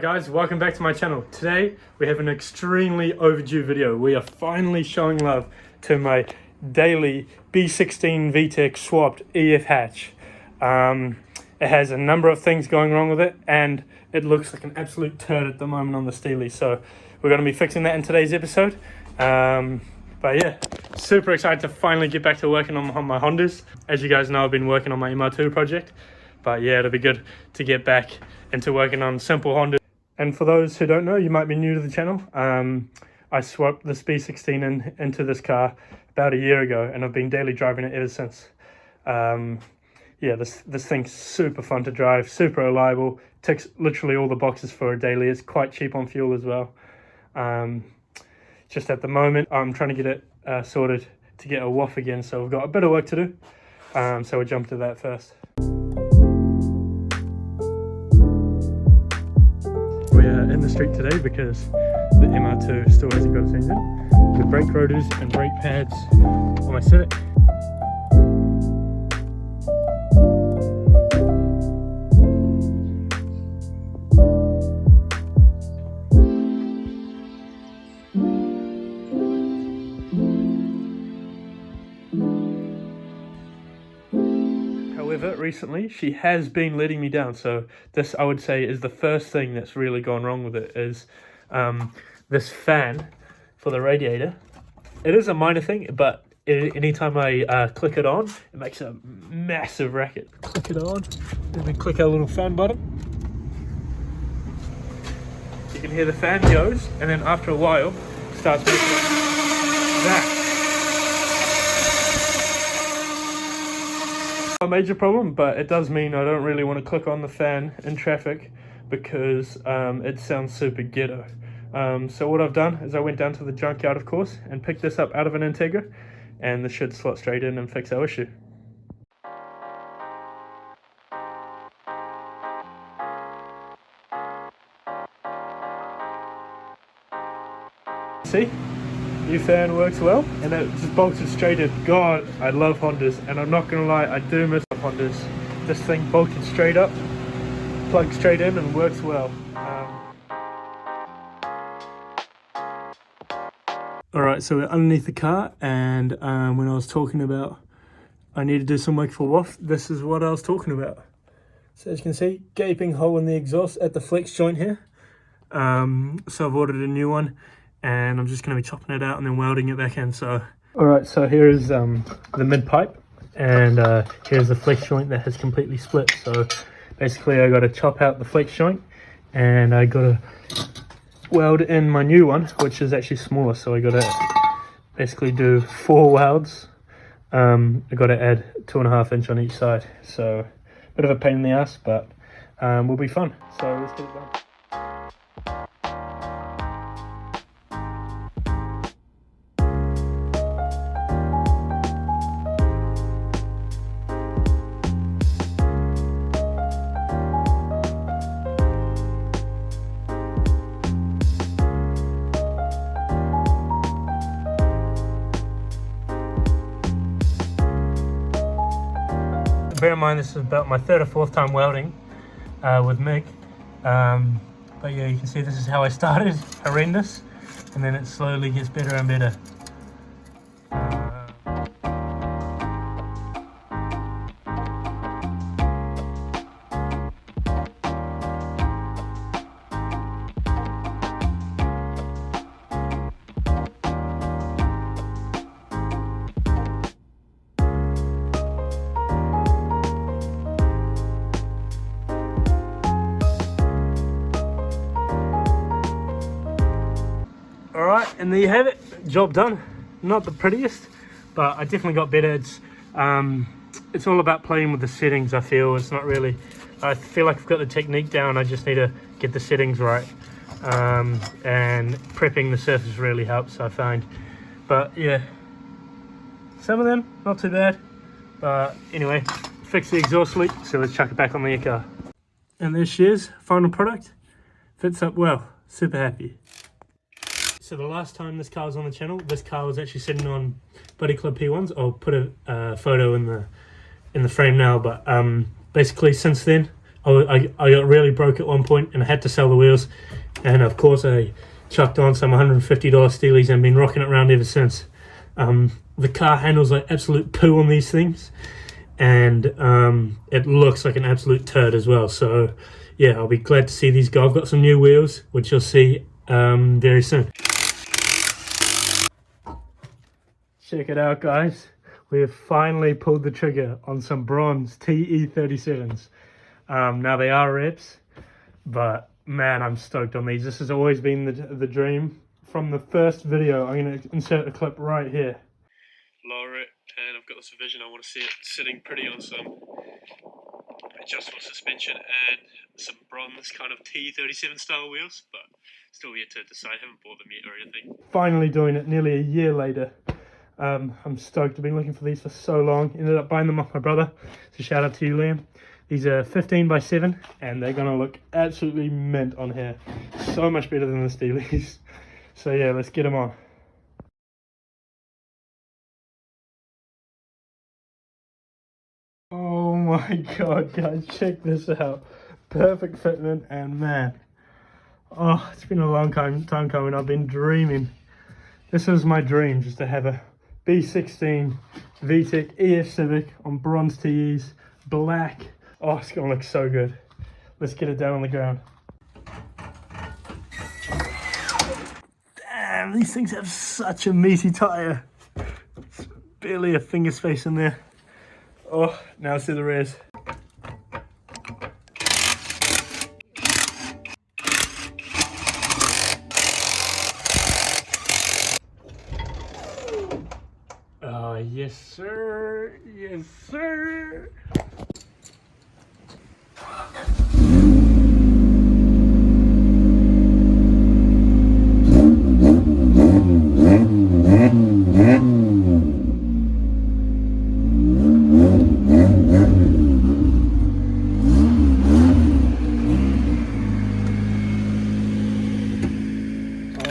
Alright guys, welcome back to my channel. Today we have an extremely overdue video. We are finally showing love to my daily B16 VTEC swapped EF hatch. It has a number of things going wrong with it and it looks like an absolute turd at the moment on the Steely. So we're going to be fixing that in today's episode. But yeah, super excited to finally get back to working on my Hondas. As you guys know, I've been working on my MR2 project. But yeah, it'll be good to get back into working on simple Hondas. And for those who don't know, you might be new to the channel. I swapped this B16 into this car about a year ago, and I've been daily driving it ever since. Yeah, this thing's super fun to drive, super reliable, ticks literally all the boxes for a daily. It's quite cheap on fuel as well. Just at the moment, I'm trying to get it sorted to get a WOF again, so we've got a bit of work to do. So we'll jump to that first. We are in the street today because the MR2 still hasn't got its engine. The brake rotors and brake pads on my Civic. However, recently she has been letting me down, so this I would say is the first thing that's really gone wrong with it is this fan for the radiator. It is a minor thing, but anytime I click it on, it makes a massive racket. Click it on, and then click our little fan button. You can hear the fan goes, and then after a while, it starts making that. A major problem, but it does mean I don't really want to click on the fan in traffic because it sounds super ghetto. So what I've done is I went down to the junkyard, of course, and picked this up out of an Integra, and this should slot straight in and fix our issue. See? New fan works well, and it just bolted straight in. God, I love Hondas, and I'm not gonna lie, I do miss Hondas. This thing bolted straight up, plugged straight in, and works well. Alright, so we're underneath the car, and when I was talking about I need to do some work for WOF, this is what I was talking about. So as you can see, gaping hole in the exhaust at the flex joint here. So I've ordered a new one, and I'm just going to be chopping it out and then welding it back in. So alright, so here is the mid pipe, and here's the flex joint that has completely split. So basically I got to chop out the flex joint, and I got to weld in my new one, which is actually smaller. So I got to basically do 4 welds. I got to add 2.5 inch on each side. So a bit of a pain in the ass, but will be fun. So let's get it done. Bear in mind this is about my 3rd or 4th time welding with MIG, but yeah, you can see this is how I started, horrendous, and then it slowly gets better and better. Alright, and there you have it, job done. Not the prettiest, but I definitely got better. It's all about playing with the settings. I feel it's not really, I feel like I've got the technique down. I just need to get the settings right, and prepping the surface really helps, I find. But yeah, some of them not too bad, but anyway, fix the exhaust leak, so let's chuck it back on the car. And there she is, final product. Fits up well, super happy. So the last time this car was on the channel, this car was actually sitting on Buddy Club P1s. I'll put a photo in the frame now, but basically since then I got really broke at one point and I had to sell the wheels, and of course I chucked on some $150 steelies and been rocking it around ever since. The car handles like absolute poo on these things, and it looks like an absolute turd as well. So yeah, I'll be glad to see these go. I've got some new wheels which you'll see very soon. Check it out, guys. We have finally pulled the trigger on some bronze TE37s. Now they are reps, but man, I'm stoked on these. This has always been the dream from the first video. I'm going to insert a clip right here. Lower it, and I've got this vision. I want to see it sitting pretty on some adjustable suspension and some bronze kind of TE37 style wheels, but still yet to decide. Haven't bought them yet or anything. Finally doing it nearly a year later. I'm stoked. I've been looking for these for so long. Ended up buying them off my brother, so shout out to you, Liam. These are 15x7 and they're gonna look absolutely mint on here. So much better than the Steelies. So yeah, let's get them on. Oh my god, guys, check this out. Perfect fitment, and man, oh, it's been a long time coming. I've been dreaming. This is my dream, just to have a B16 VTEC EF Civic on bronze TEs, black. Oh, it's gonna look so good. Let's get it down on the ground. Damn, these things have such a meaty tyre. It's barely a finger space in there. Oh, now let's do the rears. Oh, yes sir, yes sir.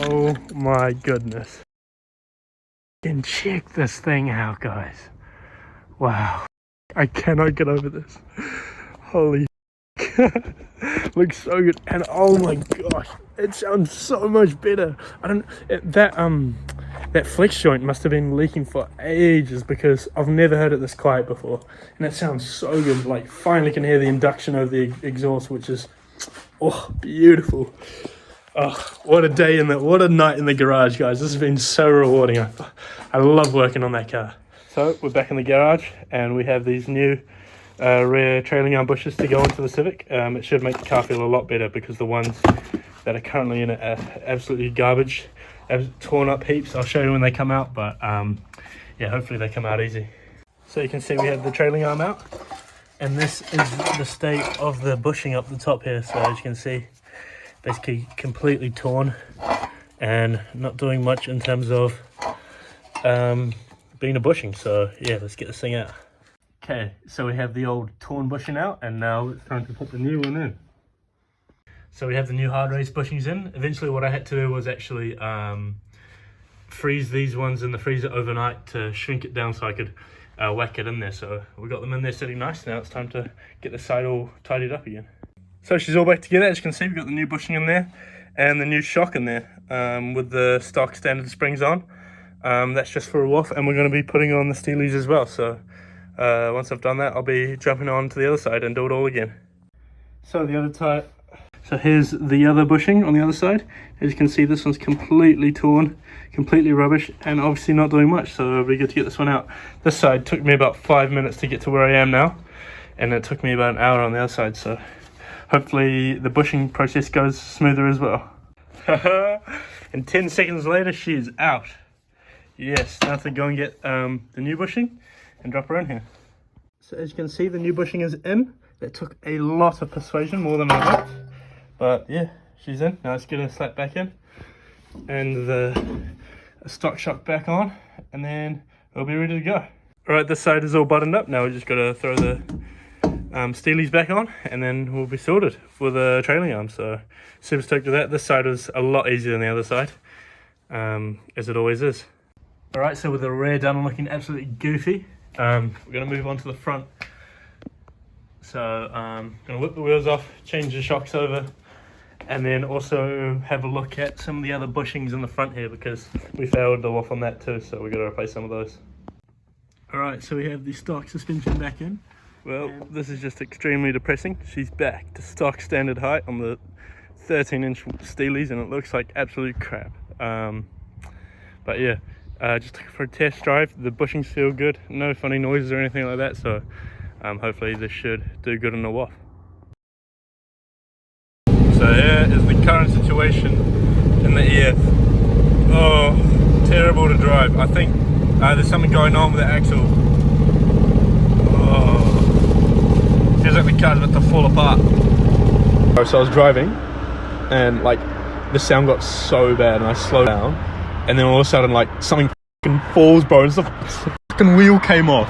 Oh my goodness. And check this thing out, guys. Wow. I cannot get over this. Holy looks so good. And oh my gosh, it sounds so much better. That flex joint must have been leaking for ages, because I've never heard it this quiet before, and it sounds so good. Like, finally can hear the induction of the exhaust, which is beautiful. Oh, what a day what a night in the garage, guys. This has been so rewarding. I love working on that car. So we're back in the garage and we have these new rear trailing arm bushes to go into the Civic. It should make the car feel a lot better, because the ones that are currently in it are absolutely garbage, torn up heaps. I'll show you when they come out, but yeah, hopefully they come out easy. So you can see we have the trailing arm out, and this is the state of the bushing up the top here. So as you can see, basically completely torn and not doing much in terms of being a bushing. So yeah, let's get this thing out. Okay, so we have the old torn bushing out, and now it's time to put the new one in. So we have the new hard race bushings in. Eventually what I had to do was actually freeze these ones in the freezer overnight to shrink it down so I could whack it in there. So we got them in there sitting nice. Now it's time to get the side all tidied up again. So she's all back together. As you can see, we've got the new bushing in there and the new shock in there with the stock standard springs on. That's just for a waff, and we're going to be putting on the Steelies as well. So once I've done that, I'll be jumping on to the other side and do it all again. So the other type. So here's the other bushing on the other side. As you can see, this one's completely torn, completely rubbish, and obviously not doing much. So it'll be good to get this one out. This side took me about 5 minutes to get to where I am now, and it took me about an hour on the other side. So hopefully the bushing process goes smoother as well. And 10 seconds later, she is out. Yes, now to go and get the new bushing and drop her in here. So as you can see, the new bushing is in. That took a lot of persuasion, more than I hoped. But yeah, she's in. Now let's get her slapped back in, and the stock shock back on, and then we'll be ready to go. Alright, this side is all buttoned up. Now we just got to throw the Steelies back on, and then we'll be sorted for the trailing arm. So super stoked with that. This side was a lot easier than the other side, as it always is. Alright, so with the rear done and looking absolutely goofy, we're going to move on to the front. So gonna whip the wheels off, change the shocks over, and then also have a look at some of the other bushings in the front here because we failed the off on that too, so we got to replace some of those. Alright, so we have the stock suspension back in. Well, this is just extremely depressing. She's back to stock standard height on the 13-inch Steelies, and it looks like absolute crap. But yeah, just for a test drive, the bushings feel good, no funny noises or anything like that, so hopefully this should do good on the WAF. So here is the current situation in the EF. Oh, terrible to drive. I think there's something going on with the axle. Oh, feels like the car's about to fall apart. So I was driving and like the sound got so bad and I slowed down, and then all of a sudden like something fucking falls, bro, and the fucking wheel came off.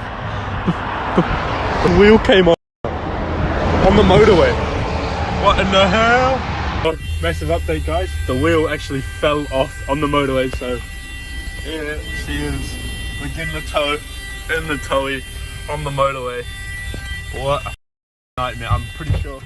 The wheel came off on the motorway. What in the hell? Oh, massive update, guys. The wheel actually fell off on the motorway, so yeah, she is. We're getting the tow in the towie on the motorway. What a nightmare. I'm pretty sure